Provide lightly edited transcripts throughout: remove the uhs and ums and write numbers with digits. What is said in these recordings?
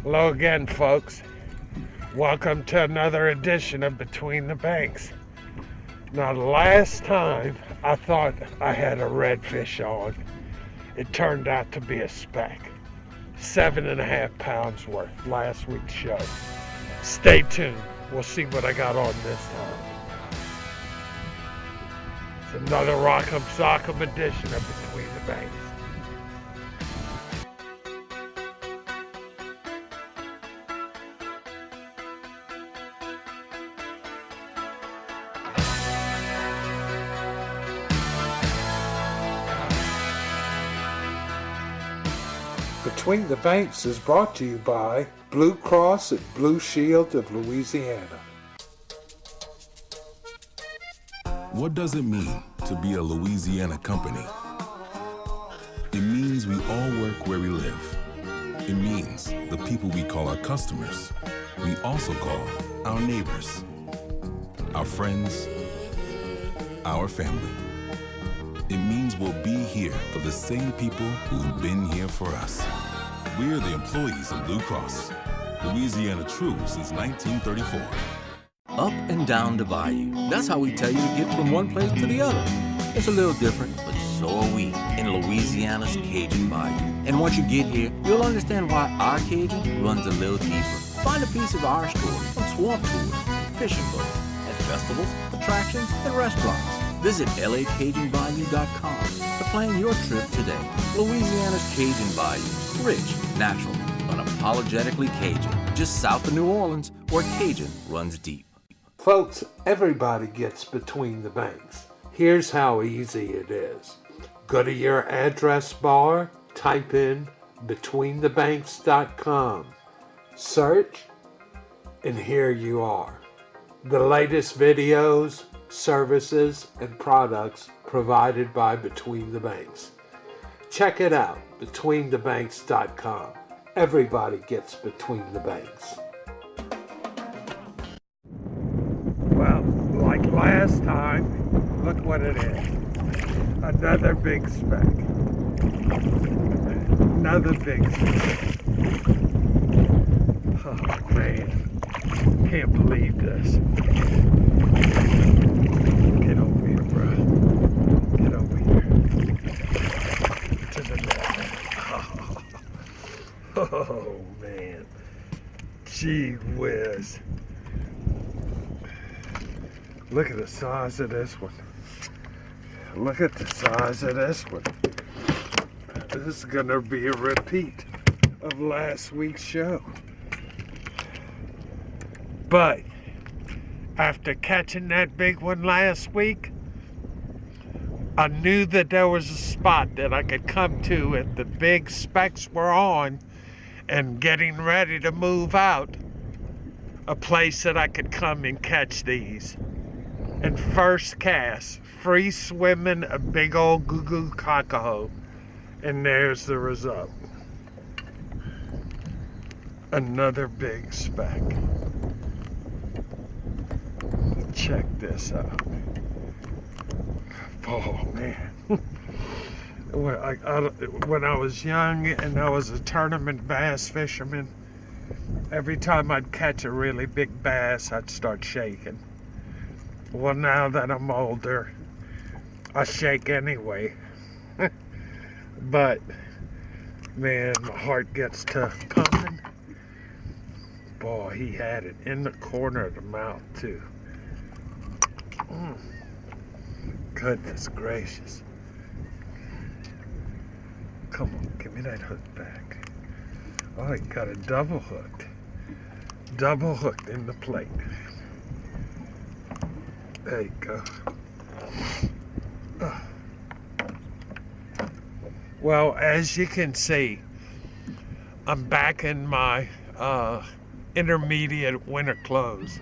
Hello again, folks. Welcome to another edition of Between the Banks. Now, last time I thought I had a redfish on. It turned out to be a speck. 7.5 pounds worth, last week's show. Stay tuned. We'll see what I got on this time. It's another Rock'em Sock'em edition of Between the Banks. Between the Banks is brought to you by Blue Cross and Blue Shield of Louisiana. What does it mean to be a Louisiana company? It means we all work where we live. It means the people we call our customers, we also call our neighbors, our friends, our family. It means we'll be here for the same people who've been here for us. We're the employees of Blue Cross, Louisiana true since 1934. Up and down the bayou. That's how we tell you to get from one place to the other. It's a little different, but so are we in Louisiana's Cajun bayou. And once you get here, you'll understand why our Cajun runs a little deeper. Find a piece of our story on swamp tours, fishing boats, at festivals, attractions, and restaurants. Visit lacajunbayou.com to plan your trip today. Louisiana's Cajun bayou. Rich, natural, unapologetically Cajun. Just south of New Orleans, where Cajun runs deep. Folks, everybody gets between the banks. Here's how easy it is. Go to your address bar, type in betweenthebanks.com, search, and here you are. The latest videos, services, and products provided by Between the Banks. Check it out, betweenthebanks.com. Everybody gets between the banks. Well, like last time, look what it is. Another big speck. Another big speck. Oh man, can't believe this. Get over here, bro. Get over here. To the net. Oh man. Gee whiz. Look at the size of this one. Look at the size of this one. This is gonna be a repeat of last week's show. But after catching that big one last week, I knew that there was a spot that I could come to if the big specks were on and getting ready to move out. A place that I could come and catch these. And first cast, free swimming, a big old goo-goo cockahoe. And there's the result. Another big speck. Check this out. Oh man. When I was young and I was a tournament bass fisherman, every time I'd catch a really big bass, I'd start shaking. Well, now that I'm older, I shake anyway. But, man, my heart gets to pumping. Boy, he had it in the corner of the mouth, too. Goodness gracious. Come on, give me that hook back. Oh, he got it double hooked. Double hooked in the plate. There you go. Well, as you can see, I'm back in my intermediate winter clothes.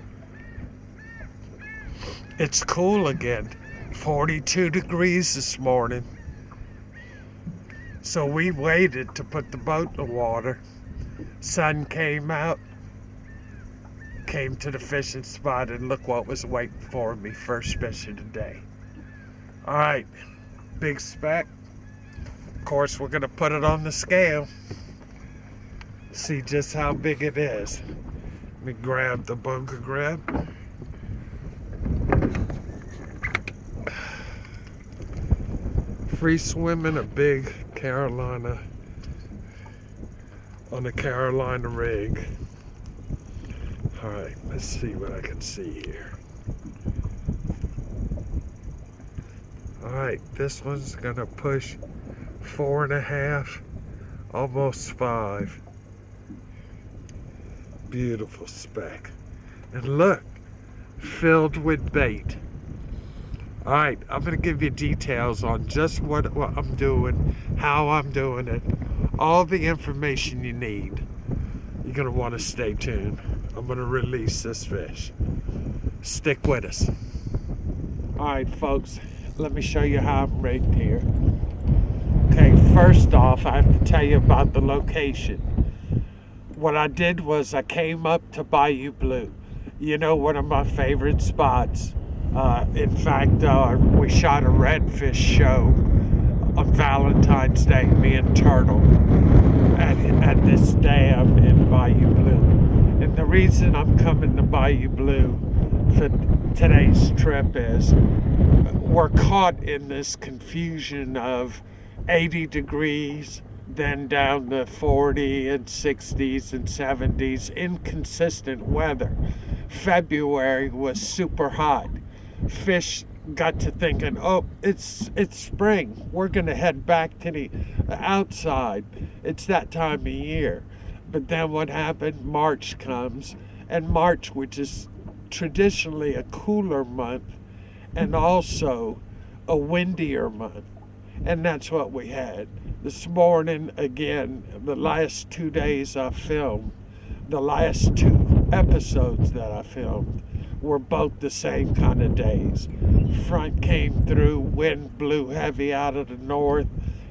It's cool again. 42 degrees this morning. So we waited to put the boat in the water. Sun came out. Came to the fishing spot and look what was waiting for me. First fish of the day. Alright, big speck. Of course, we're going to put it on the scale. see just how big it is. Let me grab the bunker grab. Free swimming a big Carolina on a Carolina rig. All right, let's see what I can see here. All right, this one's gonna push 4.5, almost 5. Beautiful speck. And look, filled with bait. All right, I'm gonna give you details on just what I'm doing, how I'm doing it, all the information you need. You're gonna wanna stay tuned. I'm gonna release this fish. Stick with us. All right, folks, let me show you how I'm rigged here. Okay, first off, I have to tell you about the location. What I did was I came up to Bayou Blue. You know, one of my favorite spots. In fact, we shot a redfish show on Valentine's Day, me and Turtle, at this dam in Bayou Blue. And the reason I'm coming to Bayou Blue for today's trip is we're caught in this confusion of 80 degrees, then down to 40 and 60s and 70s, inconsistent weather. February was super hot. Fish got to thinking, oh, it's spring. We're gonna head back to the outside. It's that time of year. But then what happened? March comes, and March, which is traditionally a cooler month and also a windier month. And that's what we had. This morning, again, the last 2 days I filmed, the last 2 episodes that I filmed were both the same kind of days. Front came through, wind blew heavy out of the north.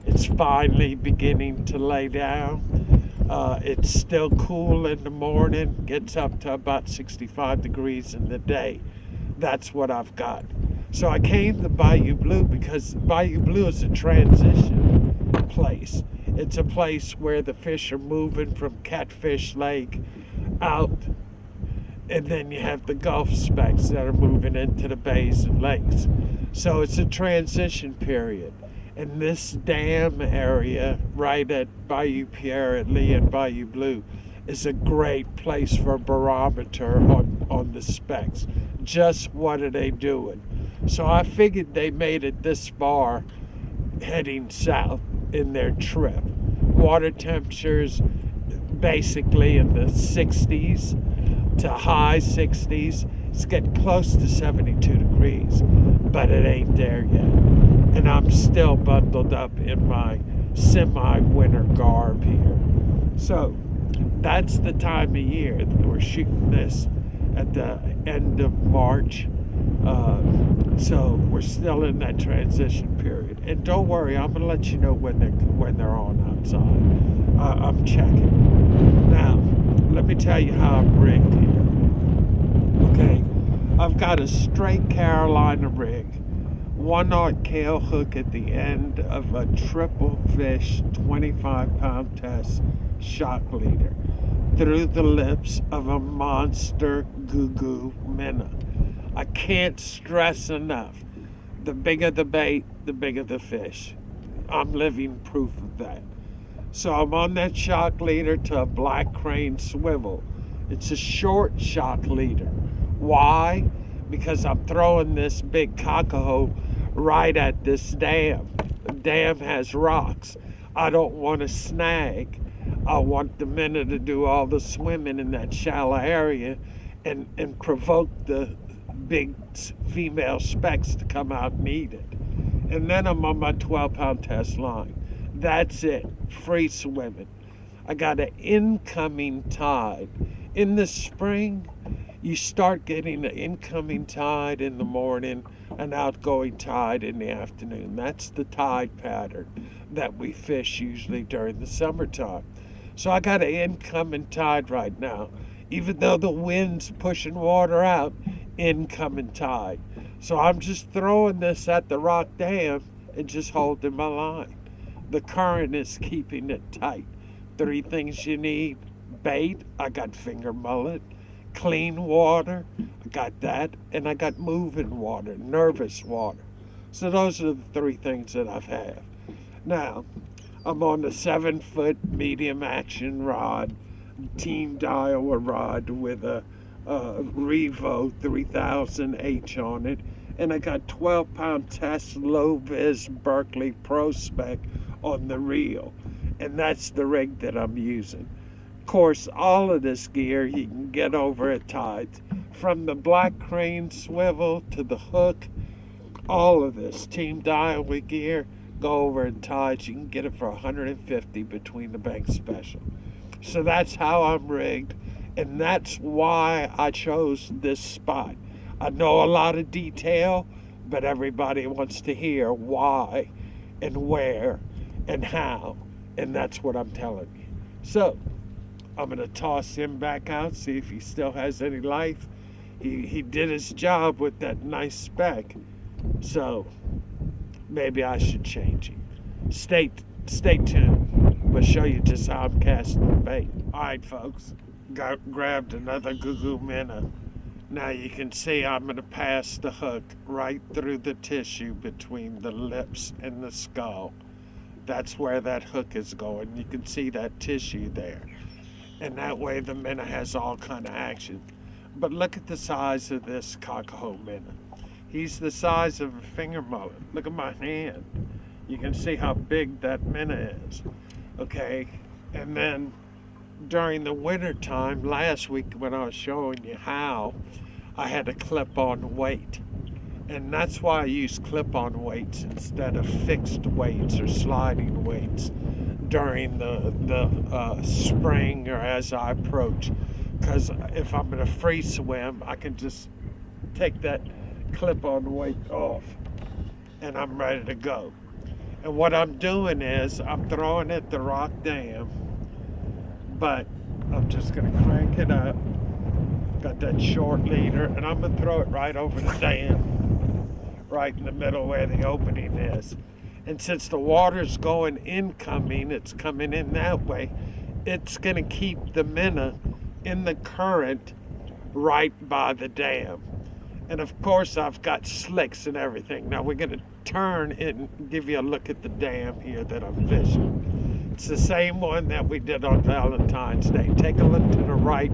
It's finally beginning to lay down. It's still cool in the morning, gets up to about 65 degrees in the day. That's what I've got. So I came to Bayou Blue because Bayou Blue is a transition place. It's a place where the fish are moving from Catfish Lake out, and then you have the Gulf specks that are moving into the bays and lakes. So it's a transition period. And this dam area right at Bayou Pierre at Lee and Bayou Blue is a great place for a barometer on the specks. Just what are they doing? So I figured they made it this far heading south in their trip. Water temperatures basically in the 60s to high 60s. It's getting close to 72 degrees, but it ain't there yet. And I'm still bundled up in my semi-winter garb here. So that's the time of year that we're shooting this at the end of March. So we're still in that transition period. And don't worry, I'm gonna let you know when they're on outside. I'm checking. Now, let me tell you how I'm rigged here. Okay, I've got a straight Carolina rig, 1/0 Kale hook at the end of a triple fish 25-pound test shock leader through the lips of a monster goo minnow. I can't stress enough, the bigger the bait, the bigger the fish. I'm living proof of that. So I'm on that shock leader to a black crane swivel. It's a short shock leader. Why? Because I'm throwing this big cockahoe right at this dam. The dam has rocks. I don't want to snag. I want the minnow to do all the swimming in that shallow area and provoke the big female specks to come out and eat it. And then I'm on my 12-pound test line. That's it, free swimming. I got an incoming tide. In the spring, you start getting an incoming tide in the morning, an outgoing tide in the afternoon. That's the tide pattern that we fish usually during the summertime. So I got an incoming tide right now. Even though the wind's pushing water out, incoming tide. So I'm just throwing this at the rock dam and just holding my line. The current is keeping it tight. 3 things you need: bait, I got finger mullet. Clean water, I got that. And I got moving water, nervous water. So those are the three things that I've had. Now, I'm on the 7-foot medium action rod, Team Daiwa rod with a Revo 3000H on it. And I got 12-pound test low vis Berkeley Pro Spec on the reel. And that's the rig that I'm using. Of course, all of this gear you can get over at Tides. From the black crane swivel to the hook, all of this Team Daiwa gear, go over at Tides. You can get it for $150 between the bank special. So that's how I'm rigged, and that's why I chose this spot. I know a lot of detail, but everybody wants to hear why and where and how, and that's what I'm telling you. So I'm going to toss him back out, see if he still has any life. He did his job with that nice spec, so maybe I should change him. Stay tuned. We'll show you just how I'm casting the bait. All right, folks. Grabbed another Gugu minnow. Now you can see I'm going to pass the hook right through the tissue between the lips and the skull. That's where that hook is going. You can see that tissue there. And that way the minnow has all kind of action. But look at the size of this Kakaho minnow. He's the size of a finger mullet. Look at my hand. You can see how big that minnow is. Okay, and then during the winter time, last week when I was showing you how, I had a clip-on weight. And that's why I use clip-on weights instead of fixed weights or sliding weights during the spring or as I approach. Because if I'm in a free swim, I can just take that clip-on weight off and I'm ready to go. And what I'm doing is I'm throwing at the rock dam, but I'm just going to crank it up. Got that short leader, and I'm going to throw it right over the dam, right in the middle where the opening is. And since the water's going incoming, it's coming in that way, it's going to keep the minnow in the current right by the dam. And of course I've got slicks and everything. Now we're going to turn and give you a look at the dam here that I'm fishing. It's the same one that we did on Valentine's Day. Take a look to the right.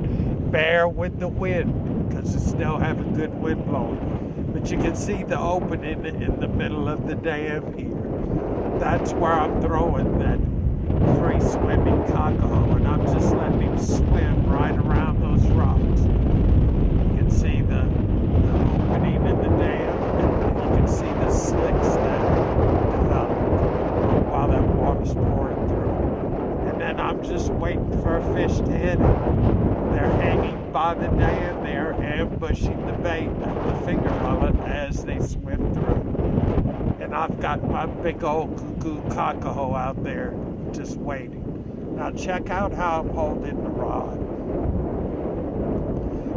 Bear with the wind because it still have a good wind blowing. But you can see the opening in the middle of the dam here. That's where I'm throwing that free swimming Kakaho, and I'm just letting him swim right around those rocks. You can see the opening in the dam, and you can see the slicks that develop while that water's pouring through. And then I'm just waiting for a fish to hit it. They're hanging by the dam, they're ambushing the bait, the finger mullet, as they swim through. And I've got my big old Gugu Kakaho out there just waiting. Now check out how I'm holding the rod.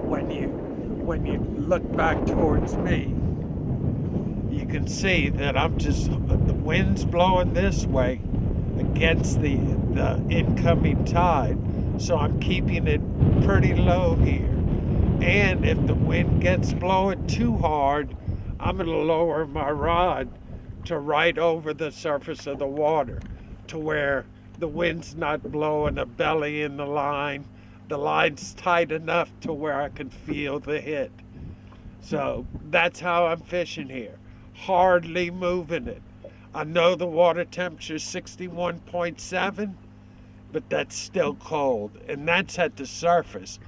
When you look back towards me, you can see that the wind's blowing this way against the incoming tide, so I'm keeping it pretty low here. And if the wind gets blowing too hard, I'm going to lower my rod to right over the surface of the water, to where the wind's not blowing a belly in the line. The line's tight enough to where I can feel the hit. So that's how I'm fishing here. Hardly moving it. I know the water temperature is 61.7, but that's still cold, and that's at the surface.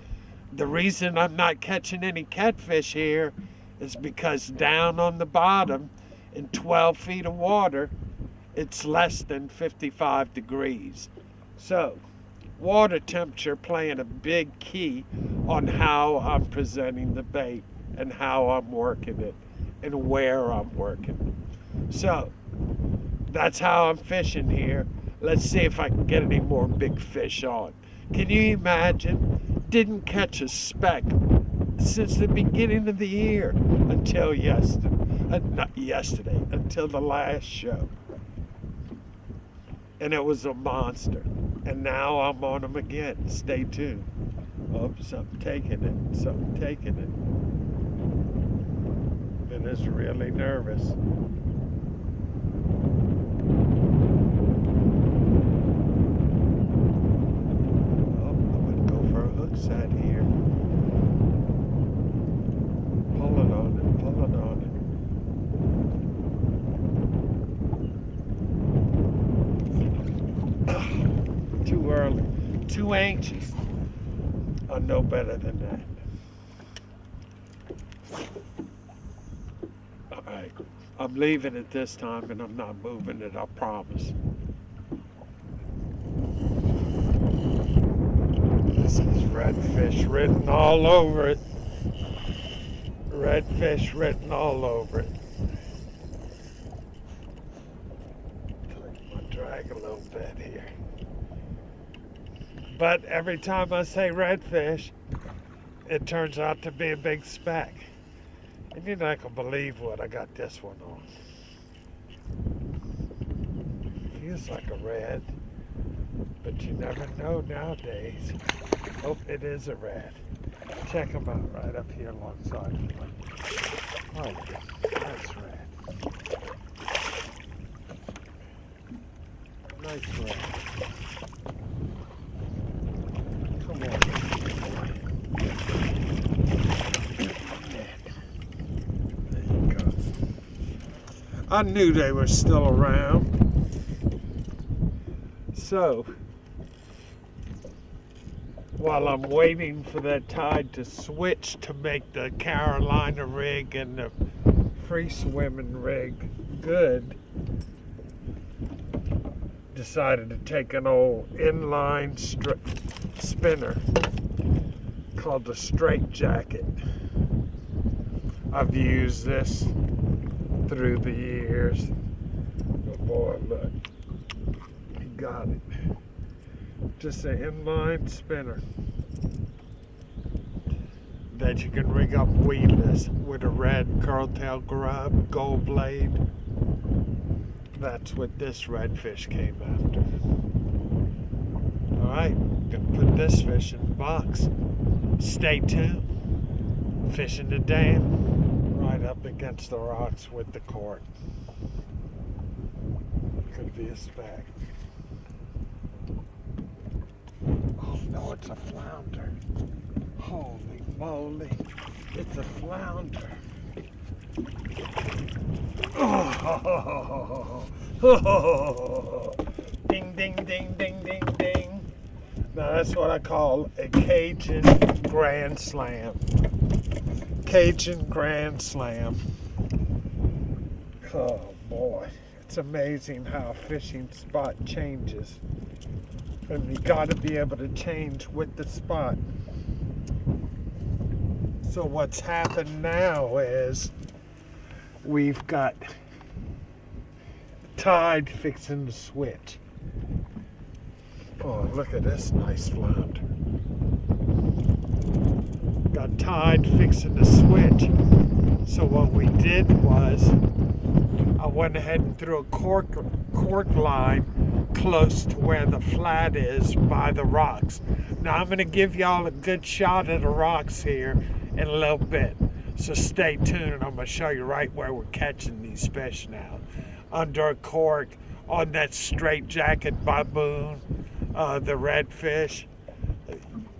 The reason I'm not catching any catfish here is because down on the bottom in 12 feet of water, it's less than 55 degrees. So water temperature playing a big key on how I'm presenting the bait and how I'm working it and where I'm working it. So that's how I'm fishing here. Let's see if I can get any more big fish on. Can you imagine? Didn't catch a speck since the beginning of the year until until the last show. And it was a monster. And now I'm on them again. Stay tuned. Oh, something taking it. Something taking it. And it's really nervous. Oh, I'm going to go for a hook set here. Pulling on it, pulling on it. Too early, too anxious. I know better than that. All right, I'm leaving it this time and I'm not moving it, I promise. This is redfish written all over it. Redfish written all over it. I'm gonna drag a little bit here. But every time I say redfish, it turns out to be a big speck. And you're not gonna believe what I got this one on. Feels like a red, but you never know nowadays. Oh, it is a red. Check them out right up here alongside me. Oh, nice red. Nice red. Come on. There you go. I knew they were still around. So, while I'm waiting for that tide to switch to make the Carolina rig and the free swimming rig good, decided to take an old inline spinner called the Straight Jacket. I've used this through the years. But boy, look, he got it. Just an inline spinner that you can rig up weedless with a red curltail grub, gold blade. That's what this redfish came after. Alright, gonna put this fish in the box. Stay tuned. Fishing the dam right up against the rocks with the cork. Could be a speck. Oh no, it's a flounder. Holy moly, it's a flounder. Oh, ding, ding, ding, ding, ding, ding. Now that's what I call a Cajun Grand Slam. Cajun Grand Slam. Oh boy, it's amazing how a fishing spot changes. And you got to be able to change with the spot. So what's happened now is we've got tide fixing to switch. Oh, look at this nice flounder. Got tide fixing to switch. So what we did was I went ahead and threw a cork line close to where the flat is by the rocks. Now I'm going to give y'all a good shot of the rocks here in a little bit. So stay tuned and I'm going to show you right where we're catching these fish now. Under a cork, on that Straight Jacket baboon, the redfish.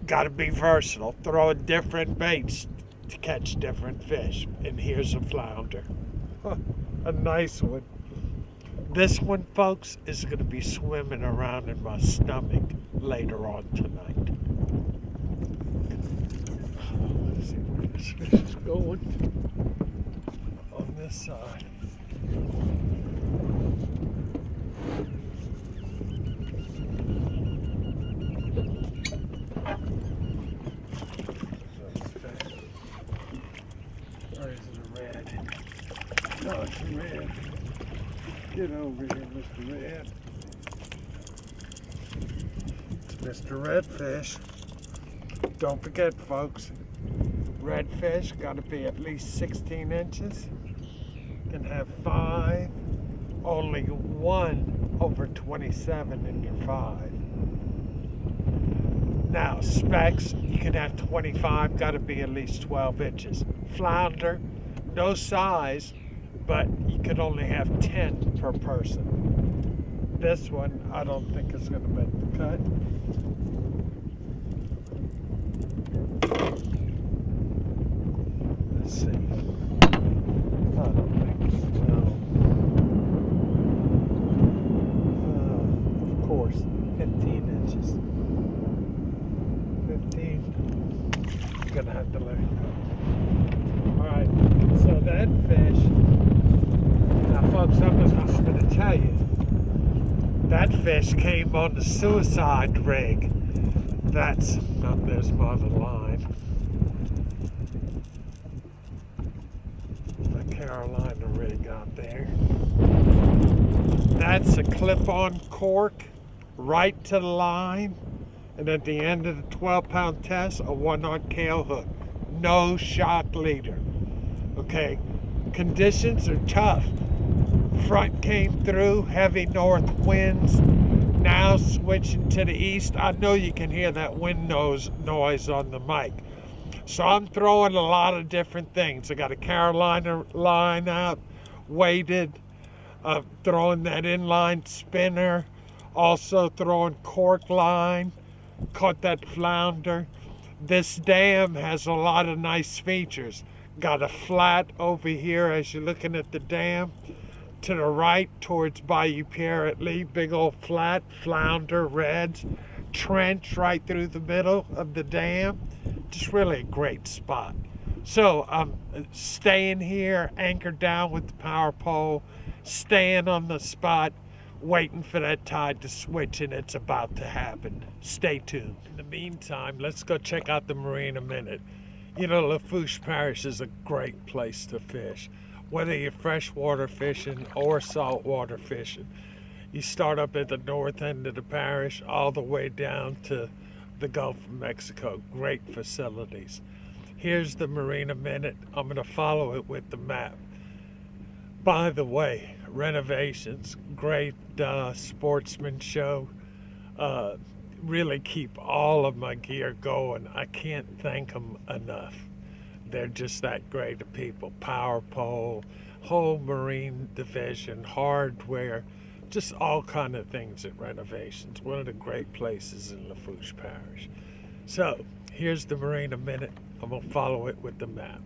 Got to be versatile. Throw different baits to catch different fish. And here's a flounder. A nice one. This one, folks, is going to be swimming around in my stomach later on tonight. Let's see where this fish is going. On this side. Or is it a red? No, it's a red. Get over here, Mr. Red. Mr. Redfish. Don't forget, folks, redfish got to be at least 16 inches and have 5, only 1 over 27 in your 5. Now, specks, you can have 25, got to be at least 12 inches. Flounder, no size, but you could only have 10 per person. This one, I don't think is going to make the cut. Let's see. I don't think so. Of course, 15 inches. 15. You're gonna have to let it go. Alright, so that fish, now folks, I'm gonna tell you, that fish came on the suicide rig. That's, oh, there's my other line. The Carolina rig out there. That's a clip-on cork right to the line, and at the end of the 12-pound test, a 1-knot tail hook. No shock leader. Okay, conditions are tough. Front came through, heavy north winds. Now switching to the east. I know you can hear that wind noise on the mic. So I'm throwing a lot of different things. I got a Carolina line out, weighted, throwing that inline spinner, also throwing cork line, caught that flounder. This dam has a lot of nice features. Got a flat over here as you're looking at the dam. To the right towards Bayou Pierre at Lee, big old flat, flounder, reds, trench right through the middle of the dam. Just really a great spot. So I'm staying here, anchored down with the power pole, staying on the spot, waiting for that tide to switch, and it's about to happen. Stay tuned. In the meantime, let's go check out the Marina Minute. You know, Lafourche Parish is a great place to fish. Whether you're freshwater fishing or saltwater fishing, you start up at the north end of the parish all the way down to the Gulf of Mexico. Great facilities. Here's the Marina Minute. I'm going to follow it with the map. By the way, renovations, great sportsman show. Really keep all of my gear going. I can't thank them enough. They're just that great of people. Power pole, whole marine division, hardware, just all kind of things at renovations. One of the great places in Lafourche Parish. So here's the Marina Minute. I'm gonna follow it with the map.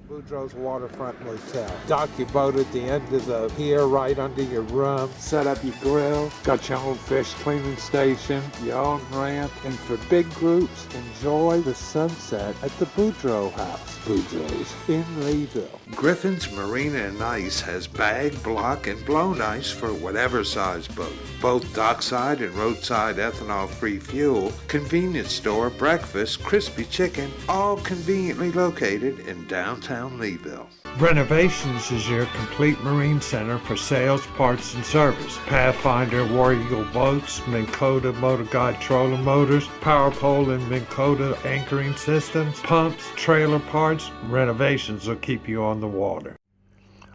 Boudreaux's Waterfront Motel. Dock your boat at the end of the pier right under your room. Set up your grill. Got your own fish cleaning station, your own ramp. And for big groups, enjoy the sunset at the Boudreaux House. Boudreaux's in Leeville. Griffin's Marina and Ice has bag, block, and blown ice for whatever size boat. Both dockside and roadside ethanol-free fuel, convenience store, breakfast, crispy chicken, all conveniently located in downtown Leeville. Renovations is your complete marine center for sales, parts, and service. Pathfinder, War Eagle boats, Minn Kota Motor Guide trolling motors, Power Pole and Minn Kota anchoring systems, pumps, trailer parts. Renovations will keep you on the water.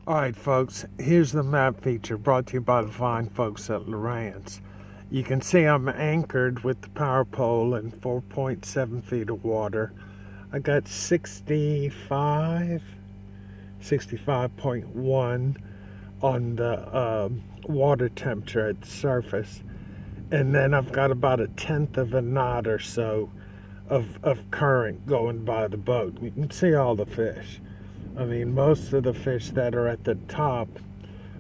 Alright folks, here's the map feature brought to you by the fine folks at Lorenz. You can see I'm anchored with the power pole in 4.7 feet of water. I got 65.1 on the water temperature at the surface. And then I've got about 1/10 of a knot or so of current going by the boat. You can see all the fish. I mean, most of the fish that are at the top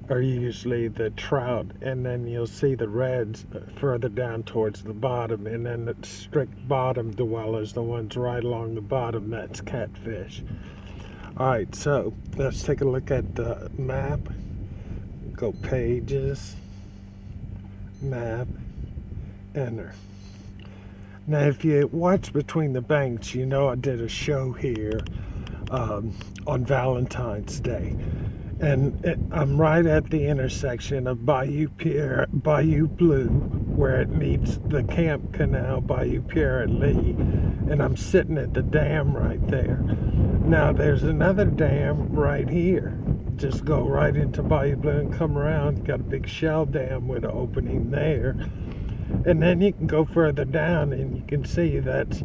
are usually the trout, and then you'll see the reds further down towards the bottom, and then the strict bottom dwellers, the ones right along the bottom, that's catfish. Alright, so let's take a look at the map. Go pages, map, enter. Now if you watch Between the Banks, you know I did a show here on Valentine's Day. And I'm right at the intersection of Bayou Pierre, Bayou Blue, where it meets the Camp Canal, Bayou Pierre and Lee. And I'm sitting at the dam right there. Now there's another dam right here. Just go right into Bayou Blue and come around. Got a big shell dam with an opening there. And then you can go further down and you can see that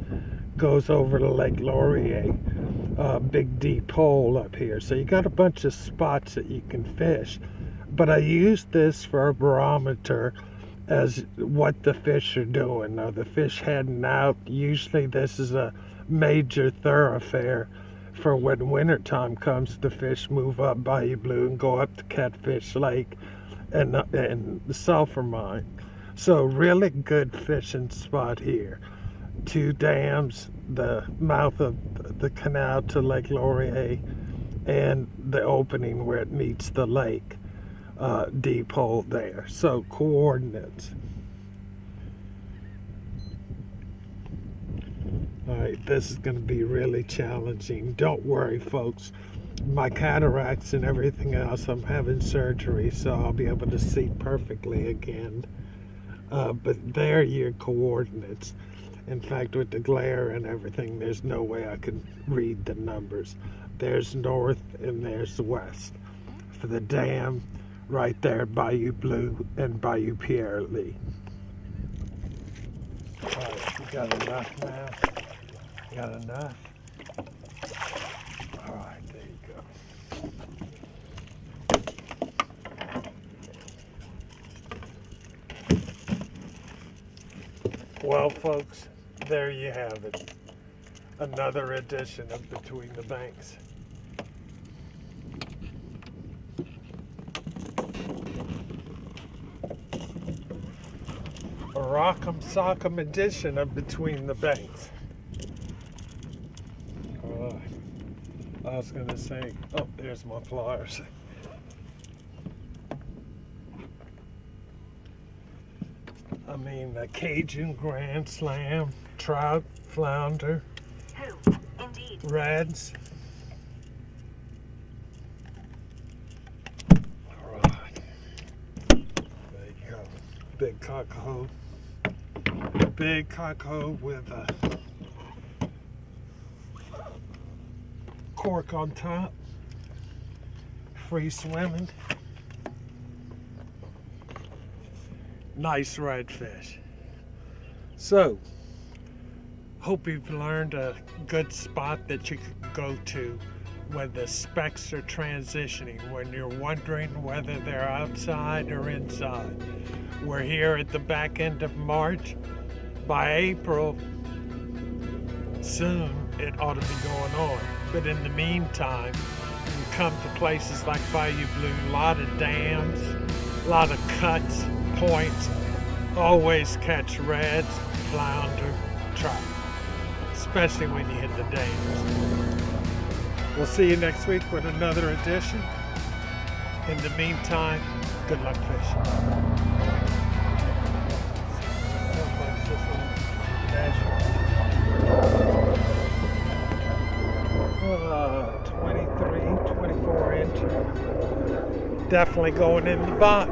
goes over to Lake Laurier, big deep hole up here. So you got a bunch of spots that you can fish. But I use this for a barometer as what the fish are doing. Now the fish heading out, usually this is a major thoroughfare for when wintertime comes. The fish move up Bayou Blue and go up to Catfish Lake and the sulfur mine. So really good fishing spot here. 2 dams, the mouth of the canal to Lake Laurier, and the opening where it meets the lake. Deep hole there. So coordinates. Alright, this is going to be really challenging. Don't worry, folks. My cataracts and everything else, I'm having surgery, so I'll be able to see perfectly again. But there are your coordinates. In fact, with the glare and everything, there's no way I can read the numbers. There's north and there's west. For the dam, right there, Bayou Blue and Bayou Pierre Lee. Alright, you got enough now? You got enough? Alright, there you go. Well, folks, there you have it. Another edition of Between the Banks. A rock'em sock'em edition of Between the Banks. Alright. I was gonna say, oh, there's my pliers. I mean, the Cajun Grand Slam, trout, flounder, Indeed. reds. Alright. There you go. Big cockahoo. Big cockahoo with a cork on top. Free swimming. Nice redfish. So, hope you've learned a good spot that you can go to when the specks are transitioning, when you're wondering whether they're outside or inside. We're here at the back end of March. By April, soon, it ought to be going on. But in the meantime, you come to places like Bayou Blue, a lot of dams, a lot of cuts, points, always catch reds, flounder, trout, especially when you hit the dams. We'll see you next week with another edition. In the meantime, good luck fishing. 23, 24 inch. Definitely going in the box.